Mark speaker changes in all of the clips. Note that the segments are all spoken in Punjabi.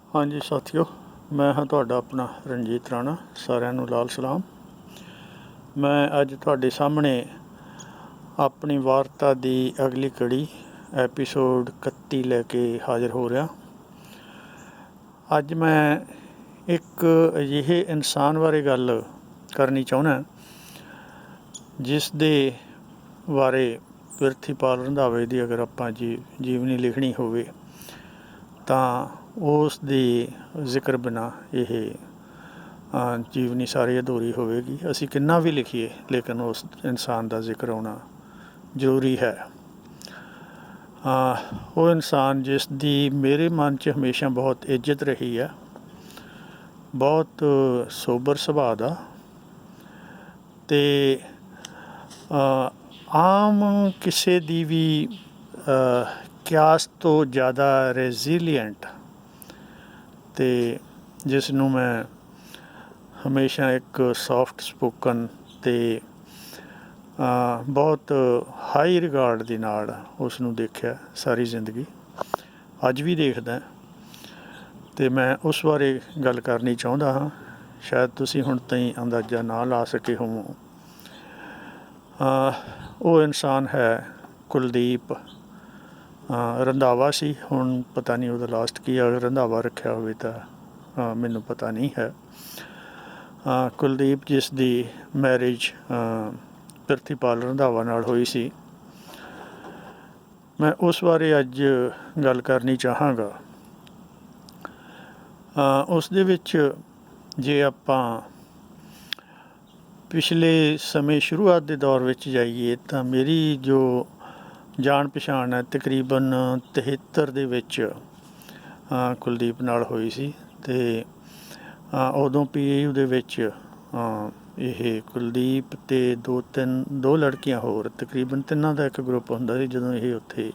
Speaker 1: ਹਾਂਜੀ ਸਾਥੀਓ, ਮੈਂ ਹਾਂ ਤੁਹਾਡਾ ਆਪਣਾ ਰਣਜੀਤ ਰਾਣਾ। ਸਾਰਿਆਂ ਨੂੰ ਲਾਲ ਸਲਾਮ। ਮੈਂ ਅੱਜ ਤੁਹਾਡੇ ਸਾਹਮਣੇ ਆਪਣੀ ਵਾਰਤਾ ਦੀ ਅਗਲੀ ਕੜੀ ਐਪੀਸੋਡ 31 ਲੈ ਕੇ ਹਾਜ਼ਰ ਹੋ ਰਿਹਾ। ਅੱਜ ਮੈਂ ਇੱਕ ਅਜਿਹੇ ਇਨਸਾਨ ਬਾਰੇ ਗੱਲ ਕਰਨੀ ਚਾਹੁੰਦਾ ਜਿਸ ਦੇ ਬਾਰੇ ਪ੍ਰਿਥੀਪਾਲ ਰੰਧਾਵੇ ਦੀ ਅਗਰ ਆਪਾਂ ਜੀਵਨੀ ਲਿਖਣੀ ਹੋਵੇ ਤਾਂ ਉਸ ਦੀ ਜ਼ਿਕਰ ਬਿਨਾਂ ਇਹ ਜੀਵਨੀ ਸਾਰੀ ਅਧੂਰੀ ਹੋਵੇਗੀ। ਅਸੀਂ ਕਿੰਨਾ ਵੀ ਲਿਖੀਏ ਲੇਕਿਨ ਉਸ ਇਨਸਾਨ ਦਾ ਜ਼ਿਕਰ ਆਉਣਾ ਜ਼ਰੂਰੀ ਹੈ। ਉਹ ਇਨਸਾਨ ਜਿਸ ਦੀ ਮੇਰੇ ਮਨ 'ਚ ਹਮੇਸ਼ਾ ਬਹੁਤ ਇੱਜ਼ਤ ਰਹੀ ਹੈ, ਬਹੁਤ ਸੋਬਰ ਸੁਭਾਅ ਦਾ ਅਤੇ ਆਮ ਕਿਸੇ ਦੀ ਵੀ ਕਿਆਸ ਤੋਂ ਜ਼ਿਆਦਾ ਰੈਜ਼ੀਲੀਐਂਟ, ਅਤੇ ਜਿਸ ਨੂੰ ਮੈਂ ਹਮੇਸ਼ਾ ਇੱਕ ਸੌਫਟ ਸਪੋਕਨ ਅਤੇ ਬਹੁਤ ਹਾਈ ਰਿਗਾਰਡ ਦੇ ਨਾਲ ਉਸ ਨੂੰ ਦੇਖਿਆ ਸਾਰੀ ਜ਼ਿੰਦਗੀ, ਅੱਜ ਵੀ ਦੇਖਦਾ। ਅਤੇ ਮੈਂ ਉਸ ਬਾਰੇ ਗੱਲ ਕਰਨੀ ਚਾਹੁੰਦਾ ਹਾਂ। ਸ਼ਾਇਦ ਤੁਸੀਂ ਹੁਣ ਤਾਈਂ ਅੰਦਾਜ਼ਾ ਨਾ ਲਾ ਸਕੇ ਹੋਵੋ। ਉਹ ਇਨਸਾਨ ਹੈ ਕੁਲਦੀਪ ਰੰਧਾਵਾ ਸੀ। ਹੁਣ ਪਤਾ ਨਹੀਂ ਉਹਦਾ ਲਾਸਟ ਕੀ ਅਗਰ ਰੰਧਾਵਾ ਰੱਖਿਆ ਹੋਵੇ ਤਾਂ ਮੈਨੂੰ ਪਤਾ ਨਹੀਂ ਹੈ। ਕੁਲਦੀਪ ਜਿਸ ਦੀ ਮੈਰਿਜ ਪ੍ਰਿਥੀਪਾਲ ਰੰਧਾਵਾ ਨਾਲ ਹੋਈ ਸੀ, ਮੈਂ ਉਸ ਬਾਰੇ ਅੱਜ ਗੱਲ ਕਰਨੀ ਚਾਹਾਂਗਾ। ਉਸ ਦੇ ਵਿੱਚ ਜੇ ਆਪਾਂ ਪਿਛਲੇ ਸਮੇਂ ਸ਼ੁਰੂਆਤ ਦੇ ਦੌਰ ਵਿੱਚ ਜਾਈਏ ਤਾਂ ਮੇਰੀ ਜੋ ਜਾਣ ਪਛਾਣ ਹੈ ਤਕਰੀਬਨ 73 ਦੇ ਵਿੱਚ ਕੁਲਦੀਪ ਨਾਲ ਹੋਈ ਸੀ। ਅਤੇ ਉਦੋਂ PAU ਦੇ ਵਿੱਚ ਇਹ ਕੁਲਦੀਪ ਅਤੇ ਦੋ ਲੜਕੀਆਂ ਹੋਰ, ਤਕਰੀਬਨ ਤਿੰਨਾਂ ਦਾ ਇੱਕ ਗਰੁੱਪ ਹੁੰਦਾ ਸੀ ਜਦੋਂ ਇਹ ਉੱਥੇ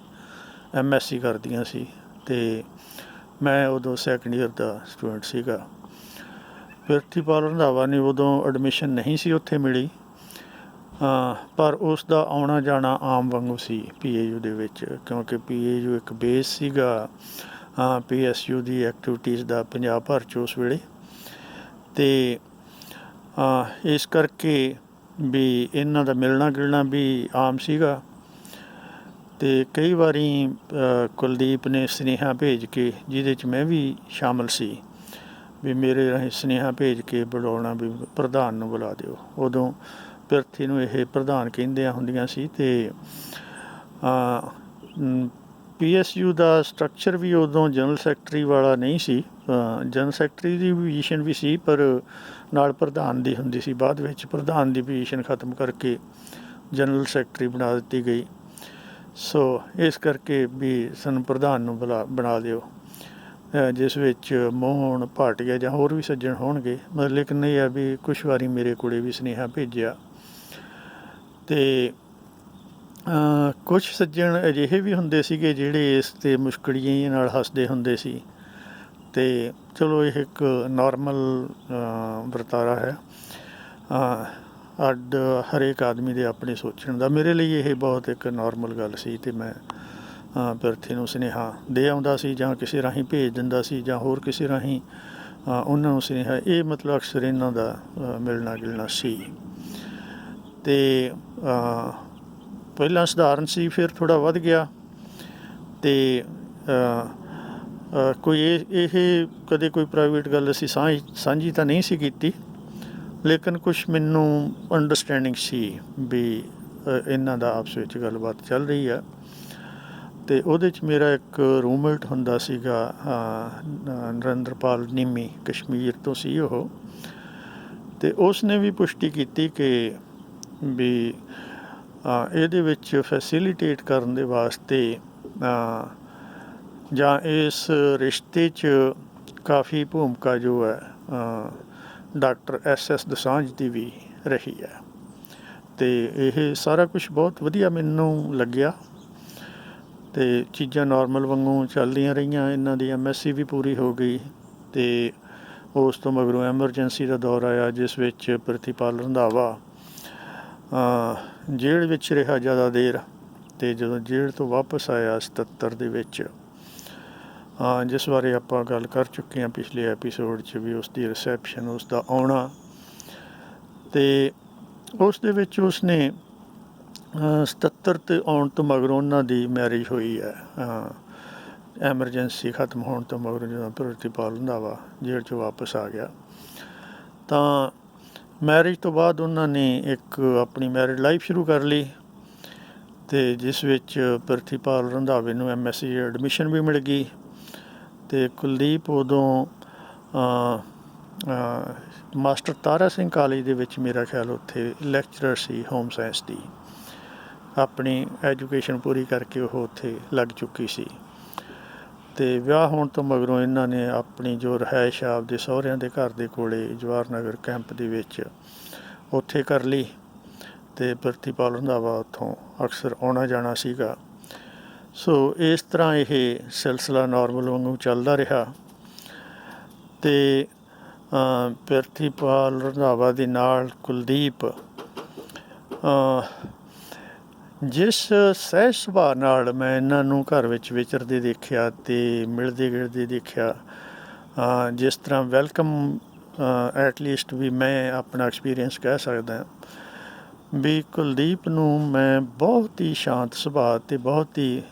Speaker 1: MSc ਕਰਦੀਆਂ ਸੀ। ਅਤੇ ਮੈਂ ਉਦੋਂ ਸੈਕਿੰਡ ਈਅਰ ਦਾ ਸਟੂਡੈਂਟ ਸੀਗਾ। ਪ੍ਰਿਥੀਪਾਲ ਰੰਧਾਵਾ ਨੇ ਉਦੋਂ ਐਡਮਿਸ਼ਨ ਨਹੀਂ ਸੀ ਉੱਥੇ ਮਿਲੀ, ਪਰ ਉਸ ਦਾ ਆਉਣਾ ਜਾਣਾ ਆਮ ਵਾਂਗੂ ਸੀ PAU ਦੇ ਵਿੱਚ, ਕਿਉਂਕਿ PAU ਇੱਕ ਬੇਸ ਸੀਗਾ PSU ਦੀ ਐਕਟੀਵਿਟੀਜ਼ ਦਾ ਪੰਜਾਬ ਭਰ 'ਚ ਉਸ ਵੇਲੇ। ਅਤੇ ਇਸ ਕਰਕੇ ਵੀ ਇਹਨਾਂ ਦਾ ਮਿਲਣਾ ਗਿਲਣਾ ਵੀ ਆਮ ਸੀਗਾ। ਅਤੇ ਕਈ ਵਾਰੀ ਕੁਲਦੀਪ ਨੇ ਸੁਨੇਹਾ ਭੇਜ ਕੇ, ਜਿਹਦੇ 'ਚ ਮੈਂ ਵੀ ਸ਼ਾਮਲ ਸੀ, ਵੀ ਮੇਰੇ ਰਾਹੀਂ ਸੁਨੇਹਾ ਭੇਜ ਕੇ ਬੁਲਾਉਣਾ ਵੀ ਪ੍ਰਧਾਨ ਨੂੰ ਬੁਲਾ ਦਿਓ। ਉਦੋਂ ਪ੍ਰਿਥੀ ਨੂੰ ਇਹ ਪ੍ਰਧਾਨ ਕਹਿੰਦੀਆਂ ਹੁੰਦੀਆਂ ਸੀ। ਅਤੇ PSU ਦਾ ਸਟਰਕਚਰ ਵੀ ਉਦੋਂ ਜਨਰਲ ਸੈਕਟਰੀ ਵਾਲਾ ਨਹੀਂ ਸੀ। ਜਨਰਲ ਸੈਕਟਰੀ ਦੀ ਪੋਜੀਸ਼ਨ ਵੀ ਸੀ, ਪਰ ਨਾਲ ਪ੍ਰਧਾਨ ਦੀ ਹੁੰਦੀ ਸੀ। ਬਾਅਦ ਵਿੱਚ ਪ੍ਰਧਾਨ ਦੀ ਪੋਜੀਸ਼ਨ ਖ਼ਤਮ ਕਰਕੇ ਜਨਰਲ ਸੈਕਟਰੀ ਬਣਾ ਦਿੱਤੀ ਗਈ। ਸੋ ਇਸ ਕਰਕੇ ਵੀ ਸਾਨੂੰ ਪ੍ਰਧਾਨ ਨੂੰ ਬਣਾ ਦਿਓ, ਜਿਸ ਵਿੱਚ ਮੋਹਨ ਭਾਟੀਆ ਜਾਂ ਹੋਰ ਵੀ ਸੱਜਣ ਹੋਣਗੇ। ਲੇਕਿਨ ਇਹ ਹੈ ਵੀ ਕੁਛ ਵਾਰੀ ਮੇਰੇ ਕੋਲ ਵੀ ਸੁਨੇਹਾ ਭੇਜਿਆ। ਅਤੇ ਕੁਛ ਸੱਜਣ ਅਜਿਹੇ ਵੀ ਹੁੰਦੇ ਸੀਗੇ ਜਿਹੜੇ ਇਸ 'ਤੇ ਮੁਸ਼ਕੜੀਆਂ ਨਾਲ ਹੱਸਦੇ ਹੁੰਦੇ ਸੀ। ਅਤੇ ਚਲੋ ਇਹ ਇੱਕ ਨੋਰਮਲ ਵਰਤਾਰਾ ਹੈ ਹਰੇਕ ਆਦਮੀ ਦੇ ਆਪਣੇ ਸੋਚਣ ਦਾ। ਮੇਰੇ ਲਈ ਇਹ ਬਹੁਤ ਇੱਕ ਨੋਰਮਲ ਗੱਲ ਸੀ। ਅਤੇ ਮੈਂ ਪ੍ਰਿਥੀ ਨੂੰ ਸੁਨੇਹਾ ਦੇ ਆਉਂਦਾ ਸੀ, ਜਾਂ ਕਿਸੇ ਰਾਹੀਂ ਭੇਜ ਦਿੰਦਾ ਸੀ, ਜਾਂ ਹੋਰ ਕਿਸੇ ਰਾਹੀਂ ਉਹਨਾਂ ਨੂੰ ਸੁਨੇਹਾ। ਇਹ ਮਤਲਬ ਅਕਸਰ ਇਹਨਾਂ ਦਾ ਮਿਲਣਾ ਗਿਲਣਾ ਸੀ। ਅਤੇ ਪਹਿਲਾਂ ਸਧਾਰਨ ਸੀ, ਫਿਰ ਥੋੜ੍ਹਾ ਵੱਧ ਗਿਆ। ਅਤੇ ਕੋਈ ਇਹ ਕਦੇ ਕੋਈ ਪ੍ਰਾਈਵੇਟ ਗੱਲ ਅਸੀਂ ਸਾਂਝੀ ਤਾਂ ਨਹੀਂ ਸੀ ਕੀਤੀ, ਲੇਕਿਨ ਕੁਛ ਮੈਨੂੰ ਅੰਡਰਸਟੈਂਡਿੰਗ ਸੀ ਵੀ ਇਹਨਾਂ ਦਾ ਆਪਸ ਵਿੱਚ ਗੱਲਬਾਤ ਚੱਲ ਰਹੀ ਆ। ਅਤੇ ਉਹਦੇ 'ਚ ਮੇਰਾ ਇੱਕ ਰੂਮਮੇਟ ਹੁੰਦਾ ਸੀਗਾ ਨਰਿੰਦਰਪਾਲ ਨੀਮੀ, ਕਸ਼ਮੀਰ ਤੋਂ ਸੀ ਉਹ। ਅਤੇ ਉਸ ਨੇ ਵੀ ਪੁਸ਼ਟੀ ਕੀਤੀ ਕਿ ਵੀ ਇਹਦੇ ਵਿੱਚ ਫੈਸਿਲੀਟੇਟ ਕਰਨ ਦੇ ਵਾਸਤੇ ਜਾਂ ਇਸ ਰਿਸ਼ਤੇ 'ਚ ਕਾਫੀ ਭੂਮਿਕਾ ਜੋ ਹੈ ਡਾਕਟਰ SS ਦੋਸਾਂਝ ਦੀ ਵੀ ਰਹੀ ਹੈ। ਅਤੇ ਇਹ ਸਾਰਾ ਕੁਛ ਬਹੁਤ ਵਧੀਆ ਮੈਨੂੰ ਲੱਗਿਆ। ਅਤੇ ਚੀਜ਼ਾਂ ਨੋਰਮਲ ਵਾਂਗੂ ਚੱਲਦੀਆਂ ਰਹੀਆਂ। ਇਹਨਾਂ ਦੀ MSc ਵੀ ਪੂਰੀ ਹੋ ਗਈ। ਅਤੇ ਉਸ ਤੋਂ ਮਗਰੋਂ ਐਮਰਜੈਂਸੀ ਦਾ ਦੌਰ ਆਇਆ, ਜਿਸ ਵਿੱਚ ਪ੍ਰਿਥੀਪਾਲ ਰੰਧਾਵਾ ਜੇਲ੍ਹ ਵਿੱਚ ਰਿਹਾ ਜ਼ਿਆਦਾ ਦੇਰ। ਅਤੇ ਜਦੋਂ ਜੇਲ੍ਹ ਤੋਂ ਵਾਪਸ ਆਇਆ 77 ਦੇ ਵਿੱਚ, ਜਿਸ ਬਾਰੇ ਆਪਾਂ ਗੱਲ ਕਰ ਚੁੱਕੇ ਹਾਂ ਪਿਛਲੇ ਐਪੀਸੋਡ 'ਚ ਵੀ, ਉਸਦੀ ਰਿਸੈਪਸ਼ਨ, ਉਸਦਾ ਆਉਣਾ, ਅਤੇ ਉਸ ਦੇ ਵਿੱਚ ਉਸਨੇ 77 'ਤੇ ਆਉਣ ਤੋਂ ਮਗਰੋਂ ਉਹਨਾਂ ਦੀ ਮੈਰਿਜ ਹੋਈ ਹੈ। ਐਮਰਜੈਂਸੀ ਖ਼ਤਮ ਹੋਣ ਤੋਂ ਮਗਰੋਂ ਜਦੋਂ ਪ੍ਰਿਤੀਪਾਲ ਰੰਧਾਵਾ ਜੇਲ੍ਹ 'ਚੋਂ ਵਾਪਸ ਆ ਗਿਆ, ਤਾਂ ਮੈਰਿਜ ਤੋਂ ਬਾਅਦ ਉਹਨਾਂ ਨੇ ਇੱਕ ਆਪਣੀ ਮੈਰਿਡ ਲਾਈਫ ਸ਼ੁਰੂ ਕਰ ਲਈ, ਅਤੇ ਜਿਸ ਵਿੱਚ ਪ੍ਰਿਤੀਪਾਲ ਰੰਧਾਵੇ ਨੂੰ MSc ਐਡਮਿਸ਼ਨ ਵੀ ਮਿਲ ਗਈ, ਅਤੇ ਕੁਲਦੀਪ ਉਦੋਂ ਮਾਸਟਰ ਤਾਰਾ ਸਿੰਘ ਕਾਲਜ ਦੇ ਵਿੱਚ, ਮੇਰਾ ਖਿਆਲ ਉੱਥੇ ਲੈਕਚਰਰ ਸੀ ਹੋਮ ਸਾਇੰਸ ਦੀ। ਆਪਣੀ ਐਜੂਕੇਸ਼ਨ ਪੂਰੀ ਕਰਕੇ ਉਹ ਉੱਥੇ ਲੱਗ ਚੁੱਕੀ ਸੀ, ਅਤੇ ਵਿਆਹ ਹੋਣ ਤੋਂ ਮਗਰੋਂ ਇਹਨਾਂ ਨੇ ਆਪਣੀ ਜੋ ਰਿਹਾਇਸ਼ ਆਪਦੇ ਸਹੁਰਿਆਂ ਦੇ ਘਰ ਦੇ ਕੋਲੇ ਜਵਾਹਰ ਨਗਰ ਕੈਂਪ ਦੇ ਵਿੱਚ ਉੱਥੇ ਕਰ ਲਈ, ਅਤੇ ਪ੍ਰਿਤੀਪਾਲ ਰੰਧਾਵਾ ਉੱਥੋਂ ਅਕਸਰ ਆਉਣਾ ਜਾਣਾ ਸੀਗਾ। ਸੋ ਇਸ ਤਰ੍ਹਾਂ ਇਹ ਸਿਲਸਿਲਾ ਨਾਰਮਲ ਵਾਂਗੂ ਚੱਲਦਾ ਰਿਹਾ, ਅਤੇ ਪ੍ਰਿਤੀਪਾਲ ਰੰਧਾਵਾ ਦੇ ਨਾਲ ਕੁਲਦੀਪ ਜਿਸ ਸਹਿਜ ਸੁਭਾਅ ਨਾਲ ਮੈਂ ਇਹਨਾਂ ਨੂੰ ਘਰ ਵਿੱਚ ਵਿਚਰਦੇ ਦੇਖਿਆ ਅਤੇ ਮਿਲਦੇ ਗਿਲਦੇ ਦੇਖਿਆ, ਜਿਸ ਤਰ੍ਹਾਂ ਵੈਲਕਮ ਐਟਲੀਸਟ ਵੀ ਮੈਂ ਆਪਣਾ ਐਕਸਪੀਰੀਅੰਸ ਕਹਿ ਸਕਦਾ ਵੀ ਕੁਲਦੀਪ ਨੂੰ ਮੈਂ ਬਹੁਤ ਹੀ ਸ਼ਾਂਤ ਸੁਭਾਅ ਅਤੇ ਬਹੁਤ ਹੀ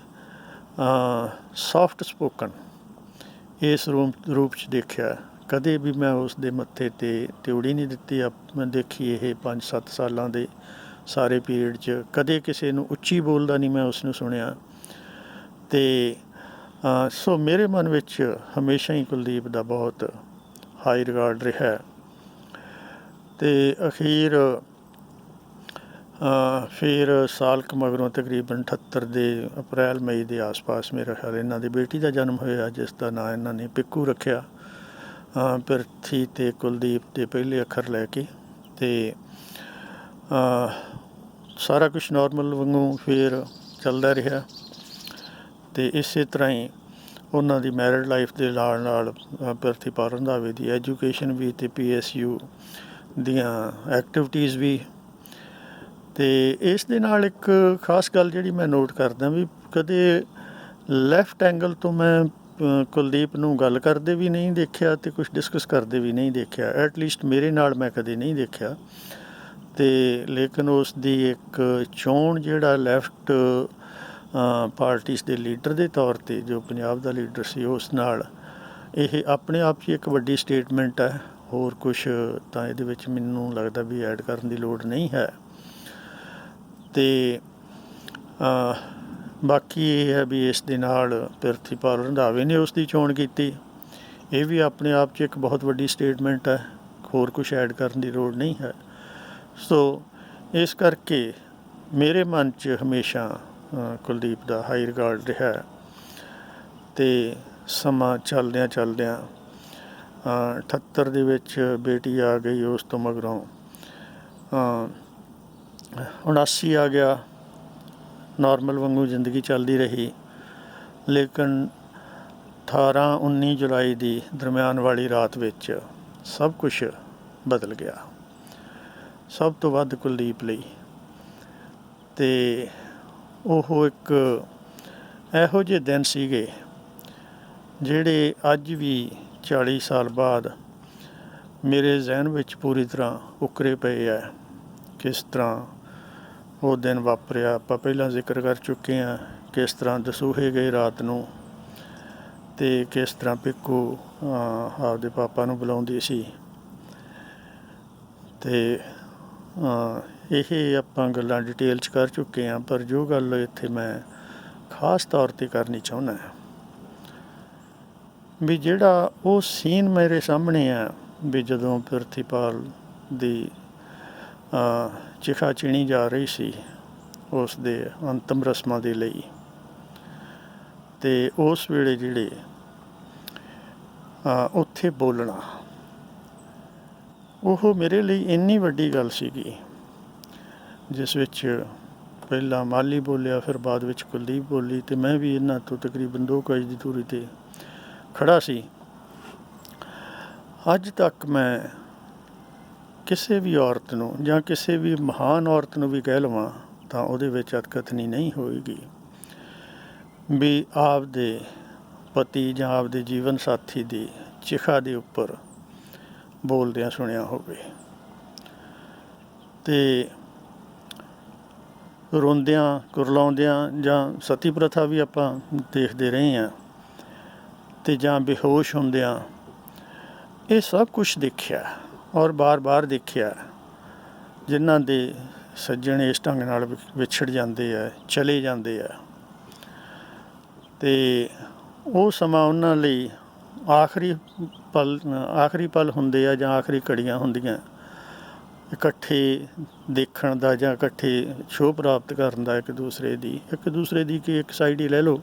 Speaker 1: ਸੌਫਟ ਸਪੋਕਨ ਇਸ ਰੂਪ 'ਚ ਦੇਖਿਆ। ਕਦੇ ਵੀ ਮੈਂ ਉਸ ਦੇ ਮੱਥੇ 'ਤੇ ਤਿਉੜੀ ਨਹੀਂ ਦਿੱਤੀ। ਮੈਂ ਦੇਖੀ ਇਹ 5-7 ਸਾਲਾਂ ਦੇ ਸਾਰੇ ਪੀਰੀਅਡ 'ਚ ਕਦੇ ਕਿਸੇ ਨੂੰ ਉੱਚੀ ਬੋਲਦਾ ਨਹੀਂ ਮੈਂ ਉਸ ਨੂੰ ਸੁਣਿਆ, ਅਤੇ ਸੋ ਮੇਰੇ ਮਨ ਵਿੱਚ ਹਮੇਸ਼ਾ ਹੀ ਕੁਲਦੀਪ ਦਾ ਬਹੁਤ ਹਾਈ ਰਿਗਾਰਡ ਰਿਹਾ। ਅਤੇ ਅਖੀਰ ਫਿਰ ਸਾਲ ਕੁ ਮਗਰੋਂ ਤਕਰੀਬਨ 78 ਦੇ ਅਪ੍ਰੈਲ-ਮਈ ਦੇ ਆਸ-ਪਾਸ ਮੇਰਾ ਖਿਆਲ ਇਹਨਾਂ ਦੀ ਬੇਟੀ ਦਾ ਜਨਮ ਹੋਇਆ, ਜਿਸ ਦਾ ਨਾਂ ਇਹਨਾਂ ਨੇ ਪਿੱਕੂ ਰੱਖਿਆ, ਪ੍ਰਿਥੀ ਅਤੇ ਕੁਲਦੀਪ ਦੇ ਪਹਿਲੇ ਅੱਖਰ ਲੈ ਕੇ। ਅਤੇ ਸਾਰਾ ਕੁਛ ਨਾਰਮਲ ਵਾਂਗੂ ਫਿਰ ਚੱਲਦਾ ਰਿਹਾ, ਅਤੇ ਇਸੇ ਤਰ੍ਹਾਂ ਹੀ ਉਹਨਾਂ ਦੀ ਮੈਰਿਡ ਲਾਈਫ ਦੇ ਨਾਲ ਨਾਲ ਪ੍ਰਿਤੀਪਾਲ ਰੰਧਾਵੇ ਦੀ ਐਜੂਕੇਸ਼ਨ ਵੀ ਅਤੇ PSU ਦੀਆਂ ਐਕਟੀਵਿਟੀਜ਼ ਵੀ। ਅਤੇ ਇਸ ਦੇ ਨਾਲ ਇੱਕ ਖਾਸ ਗੱਲ ਜਿਹੜੀ ਮੈਂ ਨੋਟ ਕਰਦਾ ਵੀ ਕਦੇ ਲੈਫਟ ਐਂਗਲ ਤੋਂ ਮੈਂ ਕੁਲਦੀਪ ਨੂੰ ਗੱਲ ਕਰਦੇ ਵੀ ਨਹੀਂ ਦੇਖਿਆ ਅਤੇ ਕੁਛ ਡਿਸਕਸ ਕਰਦੇ ਵੀ ਨਹੀਂ ਦੇਖਿਆ, ਐਟਲੀਸਟ ਮੇਰੇ ਨਾਲ ਮੈਂ ਕਦੇ ਨਹੀਂ ਦੇਖਿਆ। ਅਤੇ ਲੇਕਿਨ ਉਸ ਦੀ ਇੱਕ ਚੋਣ ਜਿਹੜਾ ਲੈਫਟ ਪਾਰਟੀਜ਼ ਦੇ ਲੀਡਰ ਦੇ ਤੌਰ 'ਤੇ, ਜੋ ਪੰਜਾਬ ਦਾ ਲੀਡਰ ਸੀ, ਉਸ ਨਾਲ ਇਹ ਆਪਣੇ ਆਪ 'ਚ ਇੱਕ ਵੱਡੀ ਸਟੇਟਮੈਂਟ ਹੈ। ਹੋਰ ਕੁਛ ਤਾਂ ਇਹਦੇ ਵਿੱਚ ਮੈਨੂੰ ਲੱਗਦਾ ਵੀ ਐਡ ਕਰਨ ਦੀ ਲੋੜ ਨਹੀਂ ਹੈ। ਅਤੇ ਬਾਕੀ ਇਹ ਹੈ ਵੀ ਇਸ ਦੇ ਨਾਲ ਪ੍ਰਿਤੀਪਾਲ ਰੰਧਾਵੇ ਨੇ ਉਸ ਦੀ ਚੋਣ ਕੀਤੀ, ਇਹ ਵੀ ਆਪਣੇ ਆਪ 'ਚ ਇੱਕ ਬਹੁਤ ਵੱਡੀ ਸਟੇਟਮੈਂਟ ਹੈ। ਹੋਰ ਕੁਛ ਐਡ ਕਰਨ ਦੀ ਲੋੜ ਨਹੀਂ ਹੈ। ਸੋ ਇਸ ਕਰਕੇ ਮੇਰੇ ਮਨ 'ਚ ਹਮੇਸ਼ਾ ਕੁਲਦੀਪ ਦਾ ਹਾਈ ਰਿਗਾਰਡ ਰਿਹਾ। ਅਤੇ ਸਮਾਂ ਚੱਲਦਿਆਂ ਚੱਲਦਿਆਂ 78 ਦੇ ਵਿੱਚ ਬੇਟੀ ਆ ਗਈ, ਉਸ ਤੋਂ ਮਗਰੋਂ 79 ਆ ਗਿਆ, ਨਾਰਮਲ ਵਾਂਗੂ ਜ਼ਿੰਦਗੀ ਚੱਲਦੀ ਰਹੀ। ਲੇਕਿਨ 18-19 ਜੁਲਾਈ ਦੀ ਦਰਮਿਆਨ ਵਾਲੀ ਰਾਤ ਵਿੱਚ ਸਭ ਕੁਛ ਬਦਲ ਗਿਆ, ਸਭ ਤੋਂ ਵੱਧ ਕੁਲਦੀਪ ਲਈ। ਅਤੇ ਉਹ ਇੱਕ ਇਹੋ ਜਿਹੇ ਦਿਨ ਸੀਗੇ ਜਿਹੜੇ ਅੱਜ ਵੀ 40 ਸਾਲ ਬਾਅਦ ਮੇਰੇ ਜ਼ਿਹਨ ਵਿੱਚ ਪੂਰੀ ਤਰ੍ਹਾਂ ਉਕਰੇ ਪਏ ਹੈ। ਕਿਸ ਤਰ੍ਹਾਂ ਉਹ ਦਿਨ ਵਾਪਰਿਆ ਆਪਾਂ ਪਹਿਲਾਂ ਜ਼ਿਕਰ ਕਰ ਚੁੱਕੇ ਹਾਂ, ਕਿਸ ਤਰ੍ਹਾਂ ਦਸੂਹੇ ਗਏ ਰਾਤ ਨੂੰ, ਅਤੇ ਕਿਸ ਤਰ੍ਹਾਂ ਪਿੱਕੂ ਆਪਦੇ ਪਾਪਾ ਨੂੰ ਬੁਲਾਉਂਦੀ ਸੀ। ਅਤੇ ਇਹ ਆਪਾਂ ਗੱਲਾਂ ਡਿਟੇਲ 'ਚ ਕਰ ਚੁੱਕੇ ਹਾਂ, ਪਰ ਜੋ ਗੱਲ ਇੱਥੇ ਮੈਂ ਖਾਸ ਤੌਰ 'ਤੇ ਕਰਨੀ ਚਾਹੁੰਦਾ ਵੀ ਜਿਹੜਾ ਉਹ ਸੀਨ ਮੇਰੇ ਸਾਹਮਣੇ ਆ ਵੀ ਜਦੋਂ ਪ੍ਰਿਤੀਪਾਲ ਦੀ ਚਿਖਾ ਚਿਣੀ ਜਾ ਰਹੀ ਸੀ ਉਸ ਦੇ ਅੰਤਮ ਰਸਮਾਂ ਦੇ ਲਈ, ਅਤੇ ਉਸ ਵੇਲੇ ਜਿਹੜੇ ਉੱਥੇ ਬੋਲਣਾ, ਉਹ ਮੇਰੇ ਲਈ ਇੰਨੀ ਵੱਡੀ ਗੱਲ ਸੀਗੀ, ਜਿਸ ਵਿੱਚ ਪਹਿਲਾਂ ਮਾਲੀ ਬੋਲਿਆ, ਫਿਰ ਬਾਅਦ ਵਿੱਚ ਕੁਲਦੀਪ ਬੋਲੀ, ਅਤੇ ਮੈਂ ਵੀ ਇਹਨਾਂ ਤੋਂ ਤਕਰੀਬਨ 2 ਗਜ ਦੀ ਦੂਰੀ 'ਤੇ ਖੜ੍ਹਾ ਸੀ। ਅੱਜ ਤੱਕ ਮੈਂ ਕਿਸੇ ਵੀ ਔਰਤ ਨੂੰ ਜਾਂ ਕਿਸੇ ਵੀ ਮਹਾਨ ਔਰਤ ਨੂੰ ਵੀ ਕਹਿ ਲਵਾਂ ਤਾਂ ਉਹਦੇ ਵਿੱਚ ਅਤਕਥਨੀ ਨਹੀਂ ਹੋਏਗੀ ਵੀ ਆਪਦੇ ਪਤੀ ਜਾਂ ਆਪਦੇ ਜੀਵਨ ਸਾਥੀ ਦੀ ਚਿਖਾ ਦੇ ਉੱਪਰ ਬੋਲਦਿਆਂ ਸੁਣਿਆ ਹੋਵੇ ਅਤੇ ਰੋਂਦਿਆਂ ਕੁਰਲਾਉਂਦਿਆਂ, ਜਾਂ ਸਤੀ ਪ੍ਰਥਾ ਵੀ ਆਪਾਂ ਦੇਖਦੇ ਰਹੇ ਹਾਂ, ਅਤੇ ਜਾਂ ਬੇਹੋਸ਼ ਹੁੰਦਿਆਂ, ਇਹ ਸਭ ਕੁਛ ਦੇਖਿਆ ਔਰ ਬਾਰ-ਬਾਰ ਦੇਖਿਆ। ਜਿਨ੍ਹਾਂ ਦੇ ਸੱਜਣ ਇਸ ਢੰਗ ਨਾਲ ਵਿਛੜ ਜਾਂਦੇ ਆ, ਚਲੇ ਜਾਂਦੇ ਆ, ਅਤੇ ਉਹ ਸਮਾਂ ਉਹਨਾਂ ਲਈ ਆਖਰੀ ਪਲ ਹੁੰਦੇ ਆ, ਜਾਂ ਆਖਰੀ ਘੜੀਆਂ ਹੁੰਦੀਆਂ ਇਕੱਠੇ ਦੇਖਣ ਦਾ, ਜਾਂ ਇਕੱਠੇ ਛੋਹ ਪ੍ਰਾਪਤ ਕਰਨ ਦਾ ਇੱਕ ਦੂਸਰੇ ਦੀ ਕਿ ਇੱਕ ਸਾਈਡ ਹੀ ਲੈ ਲਓ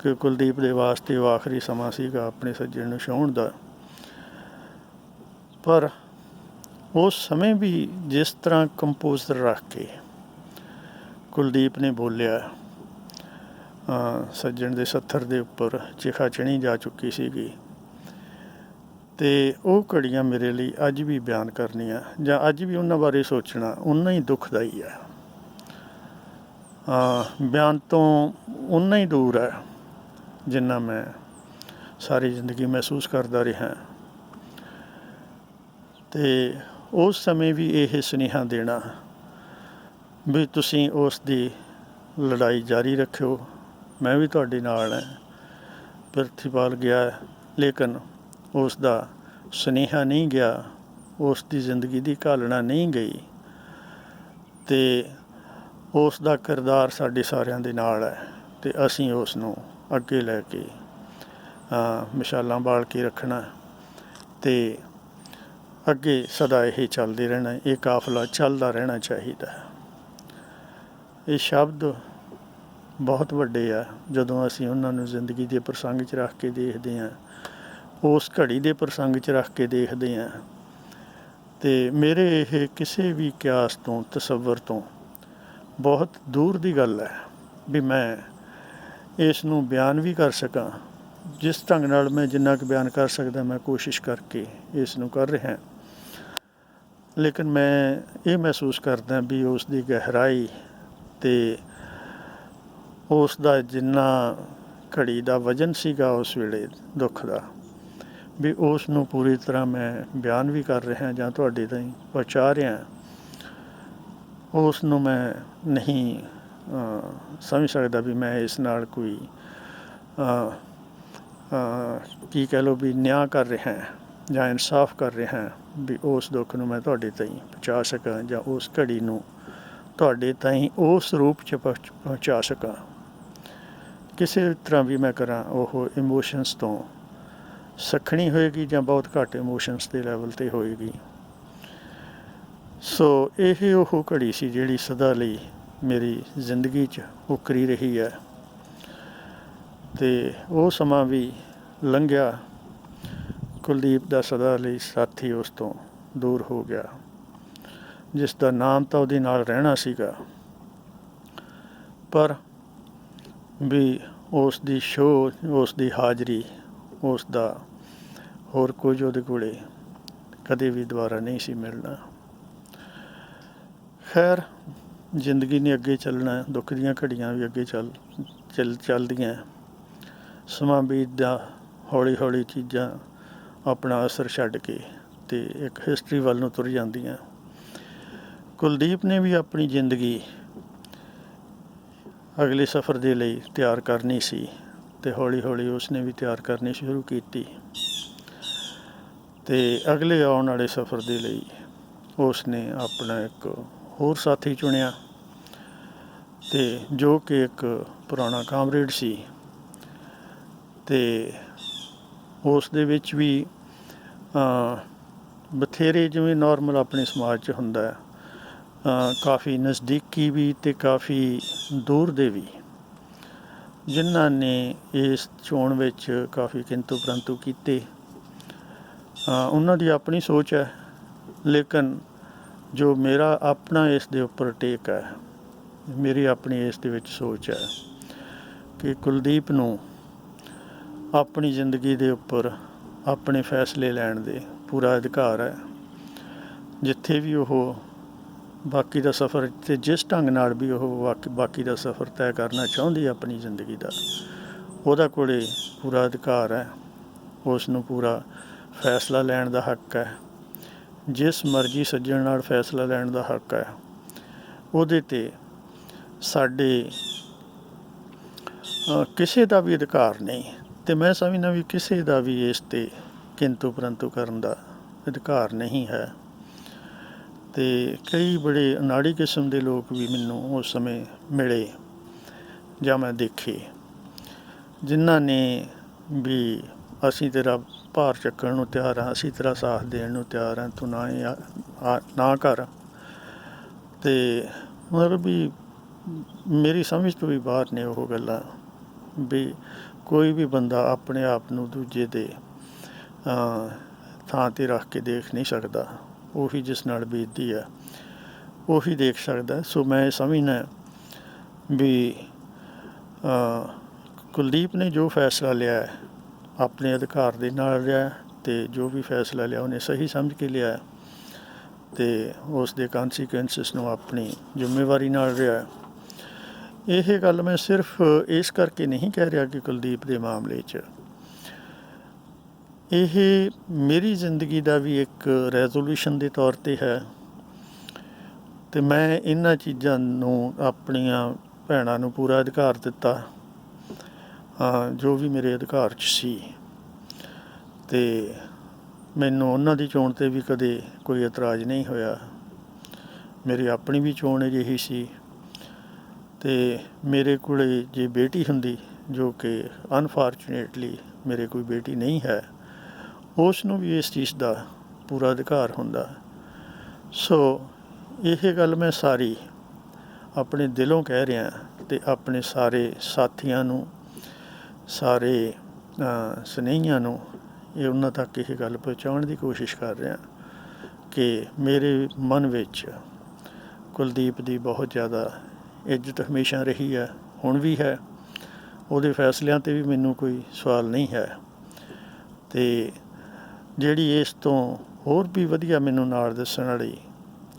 Speaker 1: ਕਿ ਕੁਲਦੀਪ ਦੇ ਵਾਸਤੇ ਉਹ ਆਖਰੀ ਸਮਾਂ ਸੀਗਾ ਆਪਣੇ ਸੱਜਣ ਨੂੰ ਛੋਹਣ ਦਾ। ਪਰ ਉਸ ਸਮੇਂ ਵੀ ਜਿਸ ਤਰ੍ਹਾਂ ਕੰਪੋਜ਼ਰ ਰੱਖ ਕੇ ਕੁਲਦੀਪ ਨੇ ਬੋਲਿਆ, ਸੱਜਣ ਦੇ ਸੱਥਰ ਦੇ ਉੱਪਰ ਚਿਖਾ ਚਿਣੀ ਜਾ ਚੁੱਕੀ ਸੀਗੀ, ਅਤੇ ਉਹ ਘੜੀਆਂ ਮੇਰੇ ਲਈ ਅੱਜ ਵੀ ਬਿਆਨ ਕਰਨੀਆਂ, ਜਾਂ ਅੱਜ ਵੀ ਉਹਨਾਂ ਬਾਰੇ ਸੋਚਣਾ ਓਨਾ ਹੀ ਦੁਖਦਾਈ ਹੈ। ਬਿਆਨ ਤੋਂ ਓਨਾ ਹੀ ਦੂਰ ਹੈ ਜਿੰਨਾ ਮੈਂ ਸਾਰੀ ਜ਼ਿੰਦਗੀ ਮਹਿਸੂਸ ਕਰਦਾ ਰਿਹਾ। ਅਤੇ ਉਸ ਸਮੇਂ ਵੀ ਇਹ ਸੁਨੇਹਾ ਦੇਣਾ ਵੀ ਤੁਸੀਂ ਉਸ ਦੀ ਲੜਾਈ ਜਾਰੀ ਰੱਖਿਓ, ਮੈਂ ਵੀ ਤੁਹਾਡੇ ਨਾਲ ਹੈ। ਪ੍ਰਿਥੀਪਾਲ ਗਿਆ, ਲੇਕਿਨ ਉਸ ਦਾ ਸੁਨੇਹਾ ਨਹੀਂ ਗਿਆ, ਉਸ ਦੀ ਜ਼ਿੰਦਗੀ ਦੀ ਘਾਲਣਾ ਨਹੀਂ ਗਈ, ਅਤੇ ਉਸ ਦਾ ਕਿਰਦਾਰ ਸਾਡੇ ਸਾਰਿਆਂ ਦੇ ਨਾਲ ਹੈ, ਅਤੇ ਅਸੀਂ ਉਸ ਨੂੰ ਅੱਗੇ ਲੈ ਕੇ ਮਿਸਾਲਾਂ ਬਾਲ ਕੇ ਰੱਖਣਾ, ਅਤੇ ਅੱਗੇ ਸਦਾ ਇਹ ਚੱਲਦੇ ਰਹਿਣਾ, ਇਹ ਕਾਫਲਾ ਚੱਲਦਾ ਰਹਿਣਾ ਚਾਹੀਦਾ। ਇਹ ਸ਼ਬਦ ਬਹੁਤ ਵੱਡੇ ਆ ਜਦੋਂ ਅਸੀਂ ਉਹਨਾਂ ਨੂੰ ਜ਼ਿੰਦਗੀ ਦੇ ਪ੍ਰਸੰਗ 'ਚ ਰੱਖ ਕੇ ਦੇਖਦੇ ਹਾਂ, ਉਸ ਘੜੀ ਦੇ ਪ੍ਰਸੰਗ 'ਚ ਰੱਖ ਕੇ ਦੇਖਦੇ ਹਾਂ, ਅਤੇ ਮੇਰੇ ਇਹ ਕਿਸੇ ਵੀ ਕਿਆਸ ਤੋਂ, ਤਸੱਵਰ ਤੋਂ ਬਹੁਤ ਦੂਰ ਦੀ ਗੱਲ ਹੈ ਵੀ ਮੈਂ ਇਸ ਨੂੰ ਬਿਆਨ ਵੀ ਕਰ ਸਕਾਂ। ਜਿਸ ਢੰਗ ਨਾਲ ਮੈਂ ਜਿੰਨਾ ਕੁ ਬਿਆਨ ਕਰ ਸਕਦਾ, ਮੈਂ ਕੋਸ਼ਿਸ਼ ਕਰਕੇ ਇਸ ਨੂੰ ਕਰ ਰਿਹਾ, ਲੇਕਿਨ ਮੈਂ ਇਹ ਮਹਿਸੂਸ ਕਰਦਾ ਵੀ ਉਸ ਦੀ ਗਹਿਰਾਈ ਅਤੇ ਉਸ ਦਾ ਜਿੰਨਾ ਘੜੀ ਦਾ ਵਜ਼ਨ ਸੀਗਾ ਉਸ ਵੇਲੇ ਦੁੱਖ ਦਾ, ਵੀ ਉਸ ਨੂੰ ਪੂਰੀ ਤਰ੍ਹਾਂ ਮੈਂ ਬਿਆਨ ਵੀ ਕਰ ਰਿਹਾ ਜਾਂ ਤੁਹਾਡੇ ਤਾਈਂ ਪਹੁੰਚਾ ਰਿਹਾ, ਉਸ ਨੂੰ ਮੈਂ ਨਹੀਂ ਸਮਝ ਸਕਦਾ ਵੀ ਮੈਂ ਇਸ ਨਾਲ ਕੋਈ ਕੀ ਕਹਿ ਲਓ ਵੀ ਨਿਆਂ ਕਰ ਰਿਹਾ ਜਾਂ ਇਨਸਾਫ ਕਰ ਰਿਹਾ, ਵੀ ਉਸ ਦੁੱਖ ਨੂੰ ਮੈਂ ਤੁਹਾਡੇ ਤਾਈਂ ਪਹੁੰਚਾ ਸਕਾਂ, ਜਾਂ ਉਸ ਘੜੀ ਨੂੰ ਤੁਹਾਡੇ ਤਾਈਂ ਉਸ ਰੂਪ 'ਚ ਪਹੁੰਚਾ ਸਕਾਂ। ਕਿਸੇ ਤਰ੍ਹਾਂ ਵੀ ਮੈਂ ਕਰਾਂ, ਉਹ ਇਮੋਸ਼ਨਸ ਤੋਂ ਸੱਖਣੀ ਹੋਏਗੀ ਜਾਂ ਬਹੁਤ ਘੱਟ ਇਮੋਸ਼ਨਸ ਦੇ ਲੈਵਲ 'ਤੇ ਹੋਏਗੀ। ਸੋ ਇਹ ਉਹ ਘੜੀ ਸੀ ਜਿਹੜੀ ਸਦਾ ਲਈ ਮੇਰੀ ਜ਼ਿੰਦਗੀ 'ਚ ਉਕਰੀ ਰਹੀ ਹੈ, ਅਤੇ ਉਹ ਸਮਾਂ ਵੀ ਲੰਘਿਆ, ਕੁਲਦੀਪ ਦਾ ਸਦਾ ਲਈ ਸਾਥੀ ਉਸ ਤੋਂ ਦੂਰ ਹੋ ਗਿਆ, ਜਿਸ ਦਾ ਨਾਮ ਤਾਂ ਉਹਦੇ ਨਾਲ ਰਹਿਣਾ ਸੀਗਾ, ਪਰ ਵੀ ਉਸ ਦੀ ਛੋਹ, ਉਸ ਦੀ ਹਾਜ਼ਰੀ, ਉਸ ਦਾ ਹੋਰ ਕੁਝ ਉਹਦੇ ਕੋਲ ਕਦੇ ਵੀ ਦੁਬਾਰਾ ਨਹੀਂ ਸੀ ਮਿਲਣਾ। ਖੈਰ, ਜ਼ਿੰਦਗੀ ਨੇ ਅੱਗੇ ਚੱਲਣਾ, ਦੁੱਖ ਦੀਆਂ ਘੜੀਆਂ ਵੀ ਅੱਗੇ ਚੱਲਦੀਆਂ, ਸਮਾਂ ਬੀਤਦਾ, ਹੌਲੀ ਹੌਲੀ ਚੀਜ਼ਾਂ ਆਪਣਾ ਅਸਰ ਛੱਡ ਕੇ ਅਤੇ ਇੱਕ ਹਿਸਟਰੀ ਵੱਲ ਨੂੰ ਤੁਰ ਜਾਂਦੀਆਂ। ਕੁਲਦੀਪ ਨੇ ਵੀ ਆਪਣੀ ਜ਼ਿੰਦਗੀ ਅਗਲੇ ਸਫ਼ਰ ਦੇ ਲਈ ਤਿਆਰ ਕਰਨੀ ਸੀ, ਅਤੇ ਹੌਲੀ ਹੌਲੀ ਉਸਨੇ ਵੀ ਤਿਆਰ ਕਰਨੀ ਸ਼ੁਰੂ ਕੀਤੀ, ਅਤੇ ਅਗਲੇ ਆਉਣ ਵਾਲੇ ਸਫ਼ਰ ਦੇ ਲਈ ਉਸ ਨੇ ਆਪਣਾ ਇੱਕ ਹੋਰ ਸਾਥੀ ਚੁਣਿਆ, ਅਤੇ ਜੋ ਕਿ ਇੱਕ ਪੁਰਾਣਾ ਕਾਮਰੇਡ ਸੀ, ਅਤੇ ਉਸ ਦੇ ਵਿੱਚ ਵੀ ਬਥੇਰੇ, ਜਿਵੇਂ ਨੋਰਮਲ ਆਪਣੇ ਸਮਾਜ 'ਚ ਹੁੰਦਾ, ਕਾਫੀ ਨਜ਼ਦੀਕੀ ਵੀ ਅਤੇ ਕਾਫੀ ਦੂਰ ਦੇ ਵੀ, ਜਿਨ੍ਹਾਂ ਨੇ ਇਸ ਚੋਣ ਵਿੱਚ ਕਾਫੀ ਕਿੰਤੂ ਪ੍ਰੰਤੂ ਕੀਤੇ। ਉਹਨਾਂ ਦੀ ਆਪਣੀ ਸੋਚ ਹੈ, ਲੇਕਿਨ ਜੋ ਮੇਰਾ ਆਪਣਾ ਇਸ ਦੇ ਉੱਪਰ ਟੇਕ ਹੈ, ਮੇਰੀ ਆਪਣੀ ਇਸ ਦੇ ਵਿੱਚ ਸੋਚ ਹੈ ਕਿ ਕੁਲਦੀਪ ਨੂੰ ਆਪਣੀ ਜ਼ਿੰਦਗੀ ਦੇ ਉੱਪਰ ਆਪਣੇ ਫੈਸਲੇ ਲੈਣ ਦੇ ਪੂਰਾ ਅਧਿਕਾਰ ਹੈ। ਜਿੱਥੇ ਵੀ ਉਹ ਬਾਕੀ ਦਾ ਸਫ਼ਰ, ਅਤੇ ਜਿਸ ਢੰਗ ਨਾਲ ਵੀ ਉਹ ਬਾਕੀ ਦਾ ਸਫ਼ਰ ਤੈਅ ਕਰਨਾ ਚਾਹੁੰਦੀ ਆਪਣੀ ਜ਼ਿੰਦਗੀ ਦਾ, ਉਹਦਾ ਕੋਲੇ ਪੂਰਾ ਅਧਿਕਾਰ ਹੈ, ਉਸ ਨੂੰ ਪੂਰਾ ਫੈਸਲਾ ਲੈਣ ਦਾ ਹੱਕ ਹੈ। ਜਿਸ ਮਰਜ਼ੀ ਸੱਜਣ ਨਾਲ ਫੈਸਲਾ ਲੈਣ ਦਾ ਹੱਕ ਹੈ। ਉਹਦੇ 'ਤੇ ਸਾਡੇ ਕਿਸੇ ਦਾ ਵੀ ਅਧਿਕਾਰ ਨਹੀਂ, ਅਤੇ ਮੈਂ ਸਮਝਦਾ ਵੀ ਕਿਸੇ ਦਾ ਵੀ ਇਸ 'ਤੇ ਕਿੰਤੂ ਪਰੰਤੂ ਕਰਨ ਦਾ ਅਧਿਕਾਰ ਨਹੀਂ ਹੈ। ਅਤੇ ਕਈ ਬੜੇ ਅਨਾੜੀ ਕਿਸਮ ਦੇ ਲੋਕ ਵੀ ਮੈਨੂੰ ਉਸ ਸਮੇਂ ਮਿਲੇ ਜਾਂ ਮੈਂ ਦੇਖੇ, ਜਿਨ੍ਹਾਂ ਨੇ ਵੀ ਅਸੀਂ ਤੇਰਾ ਭਾਰ ਚੱਕਣ ਨੂੰ ਤਿਆਰ ਹਾਂ, ਅਸੀਂ ਤੇਰਾ ਸਾਥ ਦੇਣ ਨੂੰ ਤਿਆਰ ਹਾਂ, ਤੂੰ ਨਾ ਕਰ। ਅਤੇ ਮਤਲਬ ਵੀ ਮੇਰੀ ਸਮਝ ਤੋਂ ਵੀ ਬਾਹਰ ਨੇ ਉਹ ਗੱਲਾਂ ਵੀ ਕੋਈ ਵੀ ਬੰਦਾ ਆਪਣੇ ਆਪ ਨੂੰ ਦੂਜੇ ਦੇ ਥਾਂ 'ਤੇ ਰੱਖ ਕੇ ਦੇਖ ਨਹੀਂ ਸਕਦਾ। ਉਹੀ ਜਿਸ ਨਾਲ ਬੀਤਦੀ ਹੈ ਉਹੀ ਦੇਖ ਸਕਦਾ। ਸੋ ਮੈਂ ਸਮਝਦਾ ਵੀ ਕੁਲਦੀਪ ਨੇ ਜੋ ਫੈਸਲਾ ਲਿਆ ਆਪਣੇ ਅਧਿਕਾਰ ਦੇ ਨਾਲ ਲਿਆ, ਅਤੇ ਜੋ ਵੀ ਫੈਸਲਾ ਲਿਆ ਉਹਨੇ ਸਹੀ ਸਮਝ ਕੇ ਲਿਆ, ਅਤੇ ਉਸ ਦੇ ਕੰਸੀਕੁਐਂਸਿਸ ਨੂੰ ਆਪਣੀ ਜ਼ਿੰਮੇਵਾਰੀ ਨਾਲ ਲਿਆ। ਇਹ ਗੱਲ ਮੈਂ ਸਿਰਫ ਇਸ ਕਰਕੇ ਨਹੀਂ ਕਹਿ ਰਿਹਾ ਕਿ ਕੁਲਦੀਪ ਦੇ ਮਾਮਲੇ 'ਚ ਇਹ ਮੇਰੀ ਜ਼ਿੰਦਗੀ ਦਾ ਵੀ ਇੱਕ ਰੈਜ਼ੋਲੂਸ਼ਨ ਦੇ ਤੌਰ 'ਤੇ ਹੈ, ਅਤੇ ਮੈਂ ਇਹਨਾਂ ਚੀਜ਼ਾਂ ਨੂੰ ਆਪਣੀਆਂ ਭੈਣਾਂ ਨੂੰ ਪੂਰਾ ਅਧਿਕਾਰ ਦਿੱਤਾ ਜੋ ਵੀ ਮੇਰੇ ਅਧਿਕਾਰ 'ਚ ਸੀ। ਅਤੇ ਮੈਨੂੰ ਉਹਨਾਂ ਦੀ ਚੋਣ 'ਤੇ ਵੀ ਕਦੇ ਕੋਈ ਇਤਰਾਜ਼ ਨਹੀਂ ਹੋਇਆ। ਮੇਰੀ ਆਪਣੀ ਵੀ ਚੋਣ ਅਜਿਹੀ ਸੀ, ਅਤੇ ਮੇਰੇ ਕੋਲ ਜੇ ਬੇਟੀ ਹੁੰਦੀ, ਜੋ ਕਿ ਅਨਫਾਰਚੂਨੇਟਲੀ ਮੇਰੇ ਕੋਈ ਬੇਟੀ ਨਹੀਂ ਹੈ, ਉਸ ਨੂੰ ਵੀ ਇਸ ਚੀਜ਼ ਦਾ ਪੂਰਾ ਅਧਿਕਾਰ ਹੁੰਦਾ। ਸੋ ਇਹ ਗੱਲ ਮੈਂ ਸਾਰੀ ਆਪਣੇ ਦਿਲੋਂ ਕਹਿ ਰਿਹਾ, ਅਤੇ ਆਪਣੇ ਸਾਰੇ ਸਾਥੀਆਂ ਨੂੰ, ਸਾਰੇ ਸੁਨੇਹੀਆਂ ਨੂੰ ਇਹ ਉਹਨਾਂ ਤੱਕ ਇਹ ਗੱਲ ਪਹੁੰਚਾਉਣ ਦੀ ਕੋਸ਼ਿਸ਼ ਕਰ ਰਿਹਾ ਕਿ ਮੇਰੇ ਮਨ ਵਿੱਚ ਕੁਲਦੀਪ ਦੀ ਬਹੁਤ ਜ਼ਿਆਦਾ ਇੱਜ਼ਤ ਹਮੇਸ਼ਾ ਰਹੀ ਹੈ, ਹੁਣ ਵੀ ਹੈ। ਉਹਦੇ ਫੈਸਲਿਆਂ 'ਤੇ ਵੀ ਮੈਨੂੰ ਕੋਈ ਸਵਾਲ ਨਹੀਂ ਹੈ। ਅਤੇ ਜਿਹੜੀ ਇਸ ਤੋਂ ਹੋਰ ਵੀ ਵਧੀਆ ਮੈਨੂੰ ਨਾਲ ਦੱਸਣ ਵਾਲੀ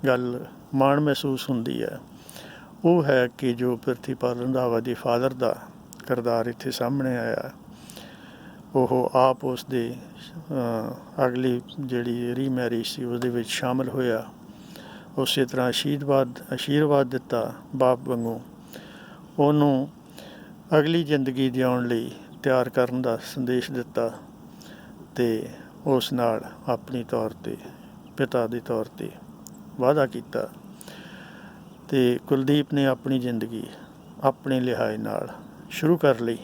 Speaker 1: ਗੱਲ ਮਾਣ ਮਹਿਸੂਸ ਹੁੰਦੀ ਹੈ, ਉਹ ਹੈ ਕਿ ਜੋ ਪ੍ਰਿਥੀਪਾਲ ਰੰਧਾਵਾ ਦੇ ਫਾਦਰ ਦਾ ਕਿਰਦਾਰ ਇੱਥੇ ਸਾਹਮਣੇ ਆਇਆ, ਉਹ ਆਪ ਉਸ ਦੇ ਅਗਲੀ ਜਿਹੜੀ ਰੀਮੈਰਿਜ ਸੀ ਉਹਦੇ ਵਿੱਚ ਸ਼ਾਮਿਲ ਹੋਇਆ। ਉਸੇ ਤਰ੍ਹਾਂ ਆਸ਼ੀਰਵਾਦ ਦਿੱਤਾ ਬਾਪ ਵਾਂਗੂ, ਉਹਨੂੰ ਅਗਲੀ ਜ਼ਿੰਦਗੀ ਜਿਉਣ ਲਈ ਤਿਆਰ ਕਰਨ ਦਾ ਸੰਦੇਸ਼ ਦਿੱਤਾ, ਅਤੇ ਉਸ ਨਾਲ ਆਪਣੀ ਤੌਰ 'ਤੇ ਪਿਤਾ ਦੇ ਤੌਰ 'ਤੇ ਵਾਅਦਾ ਕੀਤਾ। ਅਤੇ ਕੁਲਦੀਪ ਨੇ ਆਪਣੀ ਜ਼ਿੰਦਗੀ ਆਪਣੇ ਲਿਹਾਜ਼ ਨਾਲ ਸ਼ੁਰੂ ਕਰ ਲਈ।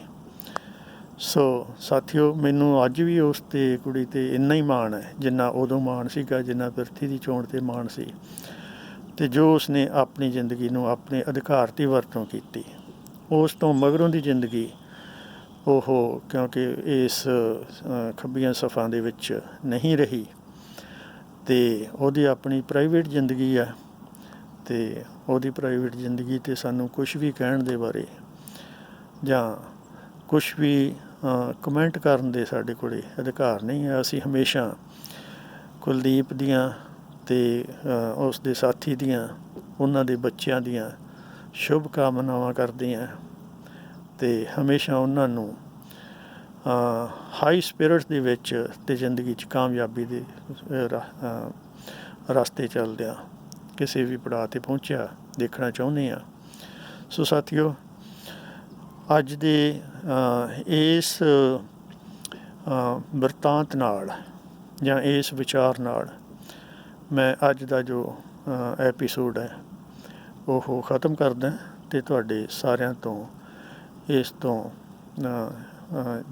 Speaker 1: ਸੋ ਸਾਥੀਓ, ਮੈਨੂੰ ਅੱਜ ਵੀ ਉਸ 'ਤੇ ਕੁੜੀ 'ਤੇ ਇੰਨਾ ਹੀ ਮਾਣ ਹੈ ਜਿੰਨਾ ਉਦੋਂ ਮਾਣ ਸੀਗਾ, ਜਿੰਨਾ ਪ੍ਰਿਥੀ ਦੀ ਚੋਣ 'ਤੇ ਮਾਣ ਸੀ। ਅਤੇ ਜੋ ਉਸਨੇ ਆਪਣੀ ਜ਼ਿੰਦਗੀ ਨੂੰ ਆਪਣੇ ਅਧਿਕਾਰ ਦੀ ਵਰਤੋਂ ਕੀਤੀ, ਉਸ ਤੋਂ ਮਗਰੋਂ ਦੀ ਜ਼ਿੰਦਗੀ ਉਹ ਕਿਉਂਕਿ ਇਸ ਖੱਬੀਆਂ ਸਫਾਂ ਦੇ ਵਿੱਚ ਨਹੀਂ ਰਹੀ, ਅਤੇ ਉਹਦੀ ਆਪਣੀ ਪ੍ਰਾਈਵੇਟ ਜ਼ਿੰਦਗੀ ਹੈ, ਅਤੇ ਉਹਦੀ ਪ੍ਰਾਈਵੇਟ ਜ਼ਿੰਦਗੀ 'ਤੇ ਸਾਨੂੰ ਕੁਛ ਵੀ ਕਹਿਣ ਦੇ ਬਾਰੇ ਜਾਂ ਕੁਛ ਵੀ ਕਮੈਂਟ ਕਰਨ ਦੇ ਸਾਡੇ ਕੋਲ ਅਧਿਕਾਰ ਨਹੀਂ ਹੈ। ਅਸੀਂ ਹਮੇਸ਼ਾ ਕੁਲਦੀਪ ਦੀਆਂ ਅਤੇ ਉਸ ਦੇ ਸਾਥੀ ਦੀਆਂ, ਉਹਨਾਂ ਦੇ ਬੱਚਿਆਂ ਦੀਆਂ ਸ਼ੁਭ ਕਾਮਨਾਵਾਂ ਕਰਦੇ ਹਾਂ, ਅਤੇ ਹਮੇਸ਼ਾ ਉਹਨਾਂ ਨੂੰ ਹਾਈ ਸਪਿਰਿਟਸ ਦੇ ਵਿੱਚ ਅਤੇ ਜ਼ਿੰਦਗੀ 'ਚ ਕਾਮਯਾਬੀ ਦੇ ਰਸਤੇ ਚੱਲਦਿਆਂ ਕਿਸੇ ਵੀ ਪੜਾਅ 'ਤੇ ਪਹੁੰਚਿਆ ਦੇਖਣਾ ਚਾਹੁੰਦੇ ਹਾਂ। ਸੋ ਸਾਥੀਓ, ਅੱਜ ਦੇ ਇਸ ਬਿਰਤਾਂਤ ਨਾਲ ਜਾਂ ਇਸ ਵਿਚਾਰ ਨਾਲ ਮੈਂ ਅੱਜ ਦਾ ਜੋ ਐਪੀਸੋਡ ਹੈ ਉਹ ਖ਼ਤਮ ਕਰਦਾ, ਅਤੇ ਤੁਹਾਡੇ ਸਾਰਿਆਂ ਤੋਂ ਇਸ ਤੋਂ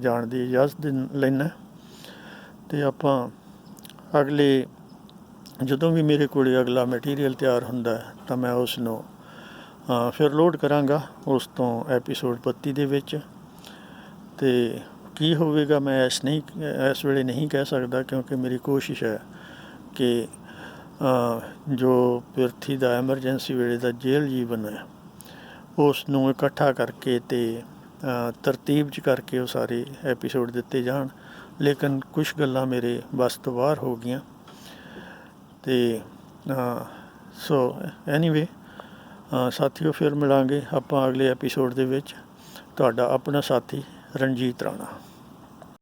Speaker 1: ਜਾਣ ਦੀ ਇਜਾਜ਼ਤ ਲੈਂਦਾ। ਅਤੇ ਆਪਾਂ ਅਗਲੇ ਜਦੋਂ ਵੀ ਮੇਰੇ ਕੋਲ ਅਗਲਾ ਮਟੀਰੀਅਲ ਤਿਆਰ ਹੁੰਦਾ ਤਾਂ ਮੈਂ ਉਸ ਨੂੰ ਫਿਰ ਲੋਡ ਕਰਾਂਗਾ ਉਸ ਤੋਂ ਐਪੀਸੋਡ 32 ਦੇ ਵਿੱਚ। ਅਤੇ ਕੀ ਹੋਵੇਗਾ ਮੈਂ ਇਸ ਵੇਲੇ ਨਹੀਂ ਕਹਿ ਸਕਦਾ, ਕਿਉਂਕਿ ਮੇਰੀ ਕੋਸ਼ਿਸ਼ ਹੈ ਕਿ ਜੋ ਪ੍ਰਿਥੀ ਦਾ ਐਮਰਜੈਂਸੀ ਵੇਲੇ ਦਾ ਜੇਲ੍ਹ ਜੀਵਨ ਹੈ ਉਸ ਨੂੰ ਇਕੱਠਾ ਕਰਕੇ ਅਤੇ ਤਰਤੀਬ 'ਚ ਕਰਕੇ ਉਹ ਸਾਰੇ ਐਪੀਸੋਡ ਦਿੱਤੇ ਜਾਣ, ਲੇਕਿਨ ਕੁਛ ਗੱਲਾਂ ਮੇਰੇ ਵੱਸ ਤੋਂ ਬਾਹਰ ਹੋ ਗਈਆਂ। ਅਤੇ ਸੋ ਐਨੀਵੇ ਸਾਥੀਓ, ਫਿਰ ਮਿਲਾਂਗੇ ਆਪਾਂ ਅਗਲੇ ਐਪੀਸੋਡ ਦੇ ਵਿੱਚ। ਤੁਹਾਡਾ ਆਪਣਾ ਸਾਥੀ ਰਣਜੀਤ ਰਾਣਾ।